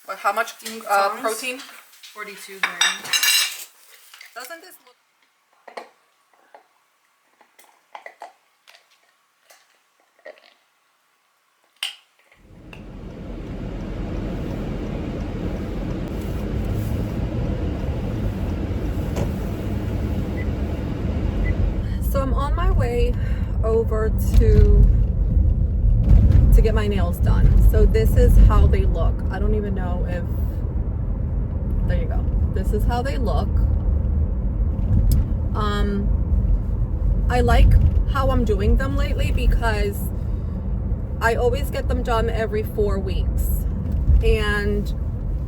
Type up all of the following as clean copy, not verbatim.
But how much protein? 42 grams. Doesn't this look... So I'm on my way over to get my nails done. So this is how they look. I don't even know if... There you go. This is how they look. I like how I'm doing them lately because I always get them done every 4 weeks. And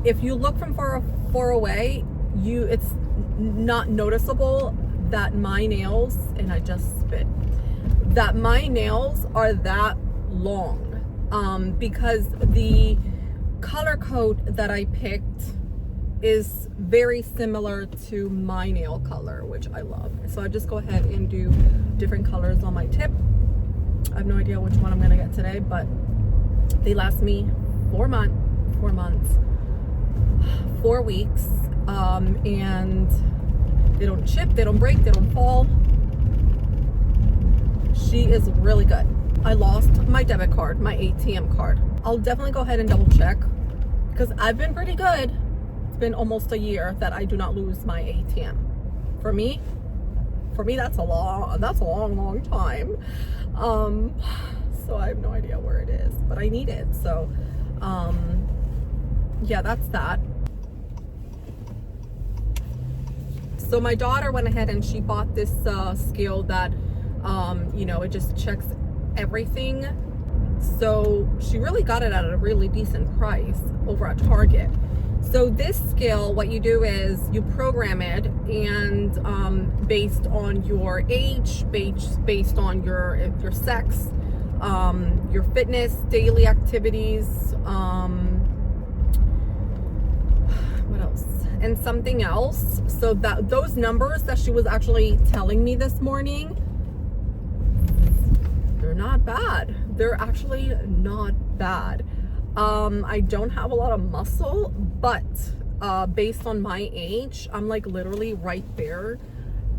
if you look from far away, it's not noticeable that my nails, and I just spit, that my nails are that long, because the color code that I picked is very similar to my nail color, which I love. So I just go ahead and do different colors on my tip. I have no idea which one I'm gonna get today, but they last me 4 weeks, and they don't chip, they don't break, they don't fall. She is really good. I lost my debit card, my ATM card. I'll definitely go ahead and double check because I've been pretty good. It's been almost a year that I do not lose my ATM. For me, that's a long time. So I have no idea where it is, but I need it. So, yeah, that's that. So my daughter went ahead and she bought this scale that, you know, it just checks everything. So she really got it at a really decent price over at Target. So this scale, what you do is you program it, and based on your age, based on your sex, your fitness, daily activities, what else? And something else. So that those numbers that she was actually telling me this morning, they're not bad. They're actually not bad. I don't have a lot of muscle, but based on my age, I'm like literally right there.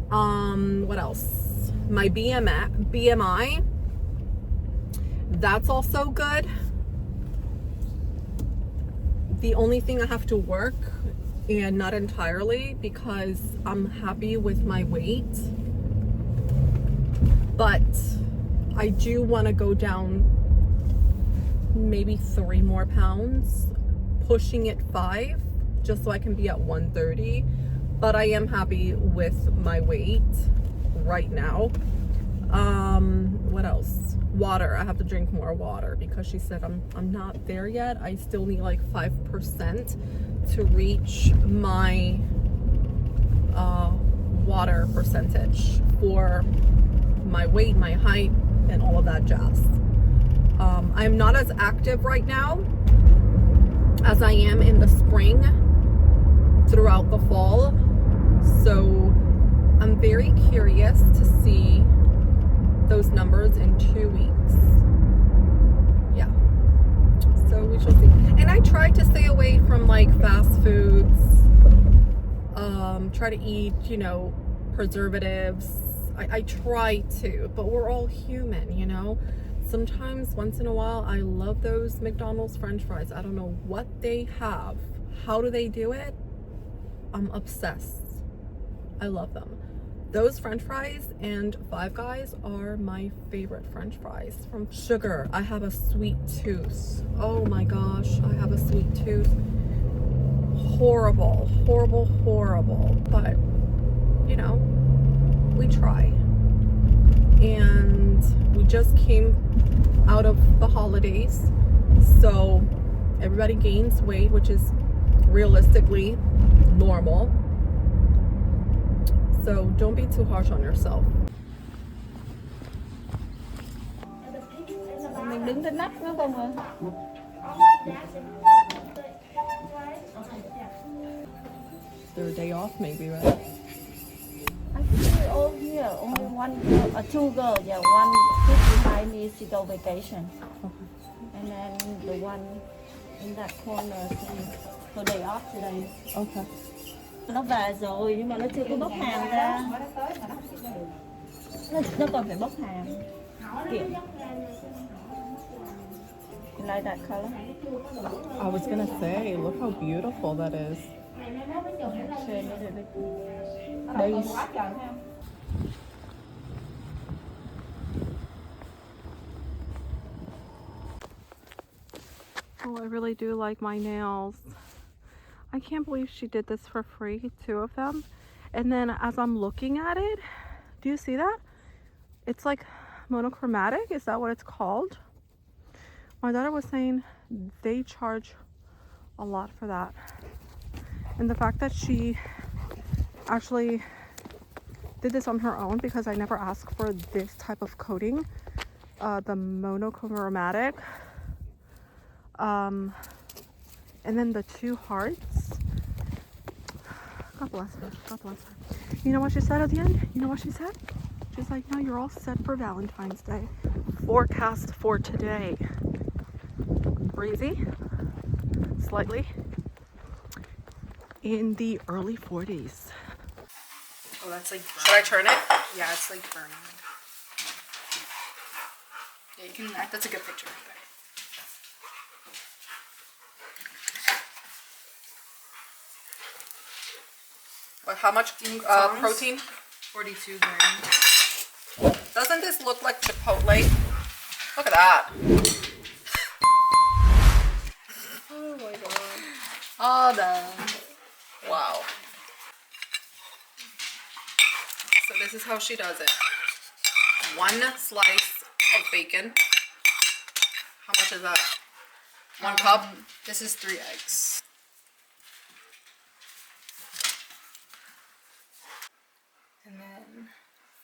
What else? My BMI, that's also good. The only thing I have to work, and not entirely, because I'm happy with my weight, but I do want to go down maybe 3 more pounds, pushing it 5, just so I can be at 130. But I am happy with my weight right now. What else? Water. I have to drink more water because she said I'm not there yet. I still need like 5% to reach my water percentage for my weight, my height, and all of that jazz. I'm not as active right now as I am in the spring throughout the fall, so I'm very curious to see those numbers in 2 weeks. Yeah, so we shall see. And I try to stay away from like fast foods, try to eat, you know, preservatives. I try to, but we're all human, you know. Sometimes, once in a while, I love those McDonald's French fries. I don't know what they have. How do they do it? I'm obsessed. I love them. Those French fries and Five Guys are my favorite French fries. From sugar, I have a sweet tooth. Oh my gosh, I have a sweet tooth. Horrible, horrible, horrible. But, you know, we try. And we just came out of the holidays, so everybody gains weight, which is realistically normal. So don't be too harsh on yourself. Mình đứng trên nắp nó không à? Their day off, maybe, right? Oh, here only one girl, 2 girls. Yeah, one 55 needs to go vacation, and then the one in that corner thì tôi để off từ đây. Okay. Nó về rồi nhưng mà nó chưa có bóc hàm ra. Nó còn phải bóc hàm. Kiểu. You like that color? I was gonna say, look how beautiful that is. Shade a little bit. Nice. Oh, I really do like my nails. I can't believe she did this for free, 2 of them. And then as I'm looking at it, do you see that? It's like monochromatic, is that what it's called? My daughter was saying they charge a lot for that. And the fact that she actually did this on her own, because I never asked for this type of coating, the monochromatic. And then the 2 hearts. God bless her. God bless her. You know what she said at the end? You know what she said? She's like, no, you're all set for Valentine's Day. Forecast for today. Breezy. Slightly. In the early 40s. Oh, that's like burning. Should I turn it? Yeah, it's like burning. Yeah, you can. That's a good picture right there. But how much protein? 42 grams. Doesn't this look like Chipotle? Look at that. Oh my god. All done. Wow. So this is how she does it. 1 slice of bacon. How much is that? 1 cup? This is 3 eggs. And then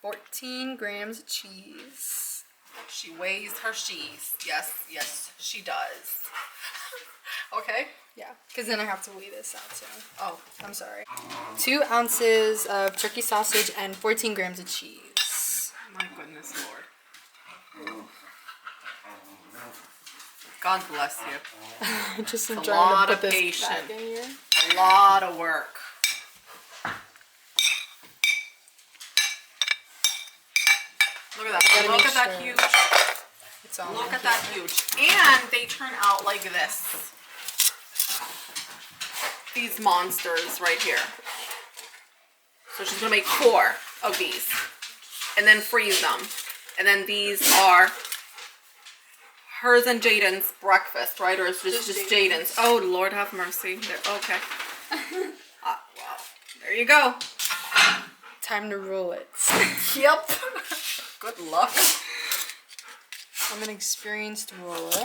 14 grams of cheese. She weighs her cheese. Yes, yes, she does. Okay. Yeah, because then I have to weigh this out too. Oh, I'm sorry. 2 ounces of turkey sausage and 14 grams of cheese. my goodness, Lord. God bless you. Just It's a trying lot to of put this patience. back in here. A lot of work. Look at that. Gotta Look make at that sure huge. It's all Look at that huge. And they turn out like this. These monsters right here. So she's gonna make 4 of these. And then freeze them. And then these are hers and Jaden's breakfast, right? Or is it just Jaden's? Oh, Lord have mercy. Okay. Wow. There you go. Time to roll it. Yep. Good luck. I'm an experienced roller.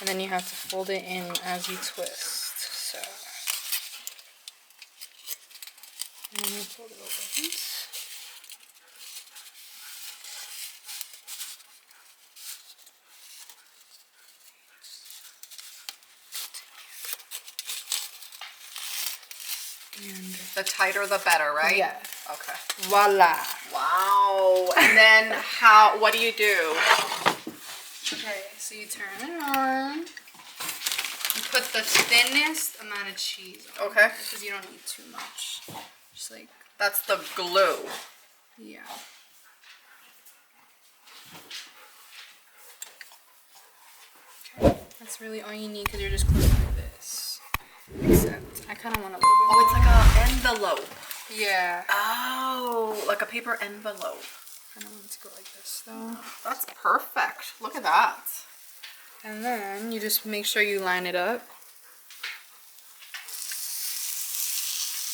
And then you have to fold it in as you twist. So, and then you fold it over. And The tighter the better, right? yeah, Okay. voila. Wow. And then what do you do? Okay, so you turn it on. You put the thinnest amount of cheese on. Okay. Because you don't need too much. Just like, That's the glue. yeah. Okay, that's really all you need because you're just closing like this. Except, I kind of want a little bit. Oh, it's like an envelope. Yeah. Oh, like a paper envelope. I don't want it to go like this though. That's perfect. Look at that. And then you just make sure you line it up.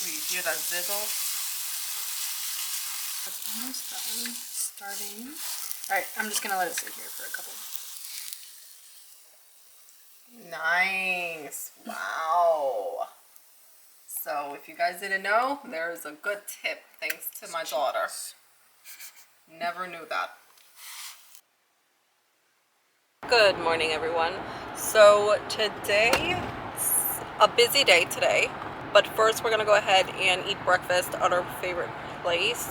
Wait, you hear that sizzle? That's almost done. Starting. Alright, I'm just gonna let it sit here for a couple. Nice. Wow. So if you guys didn't know, there's a good tip thanks to my daughter. Never knew that. Good morning, everyone. So today, it's a busy day today. But first we're gonna go ahead and eat breakfast at our favorite place.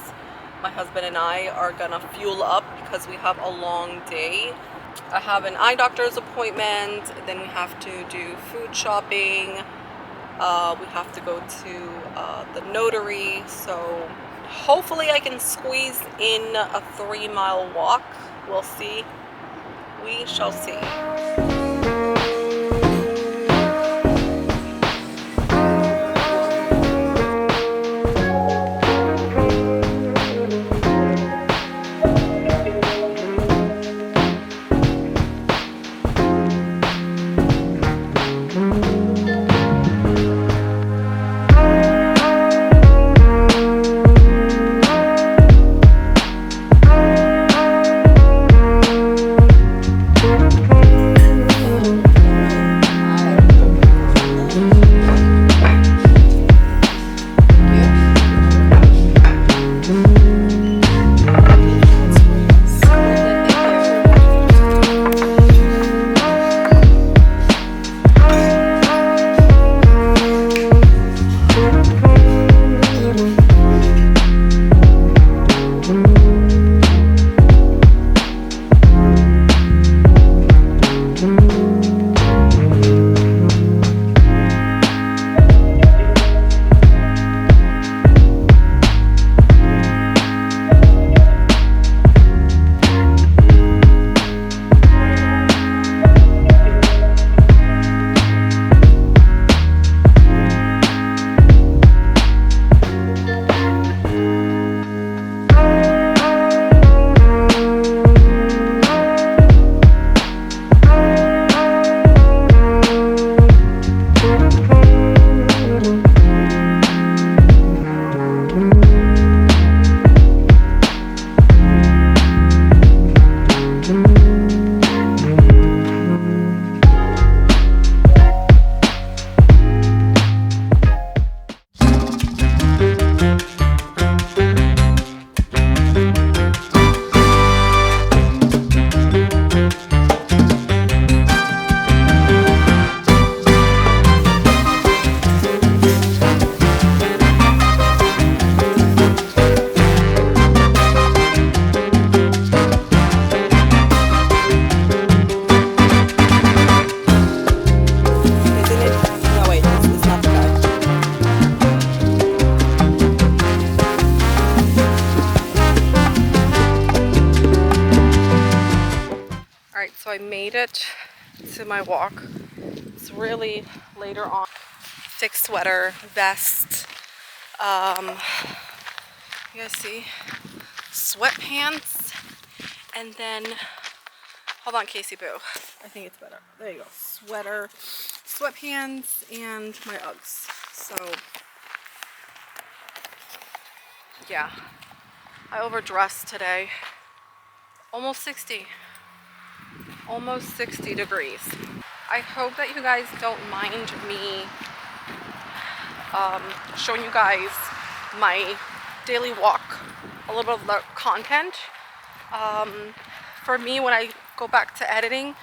My husband and I are gonna fuel up because we have a long day. I have an eye doctor's appointment, then we have to do food shopping. We have to go to the notary, so hopefully I can squeeze in a 3-mile walk. We'll see. We shall see. So I made it to my walk. It's really later on. Thick sweater, vest, you guys see, sweatpants, and then, hold on Casey Boo, I think it's better. There you go, sweater, sweatpants, and my Uggs. So, yeah, I overdressed today. Almost 60 degrees. I hope that you guys don't mind me showing you guys my daily walk, a little bit of the content. For me, when I go back to editing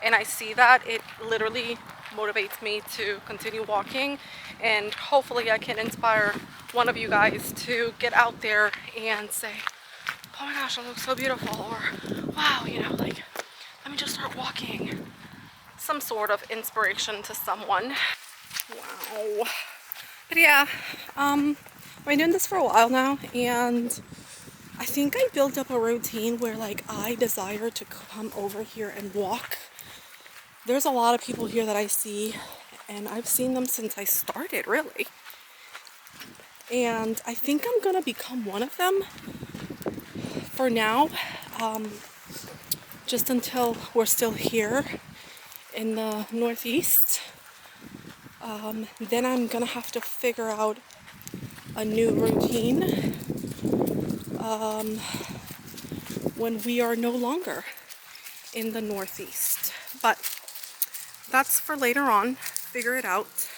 and I see that, it literally motivates me to continue walking, and hopefully I can inspire one of you guys to get out there and say, oh my gosh, I look so beautiful, or wow, you know, like, let me just start walking. Some sort of inspiration to someone. Wow. But yeah, I've been doing this for a while now, and I think I built up a routine where, like, I desire to come over here and walk. There's a lot of people here that I see, and I've seen them since I started, really. And I think I'm gonna become one of them for now, just until we're still here in the Northeast. Then I'm gonna have to figure out a new routine when we are no longer in the Northeast. But that's for later on. Figure it out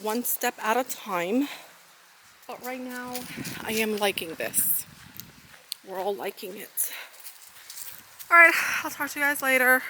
one step at a time. But right now, I am liking this. We're all liking it. Alright, I'll talk to you guys later.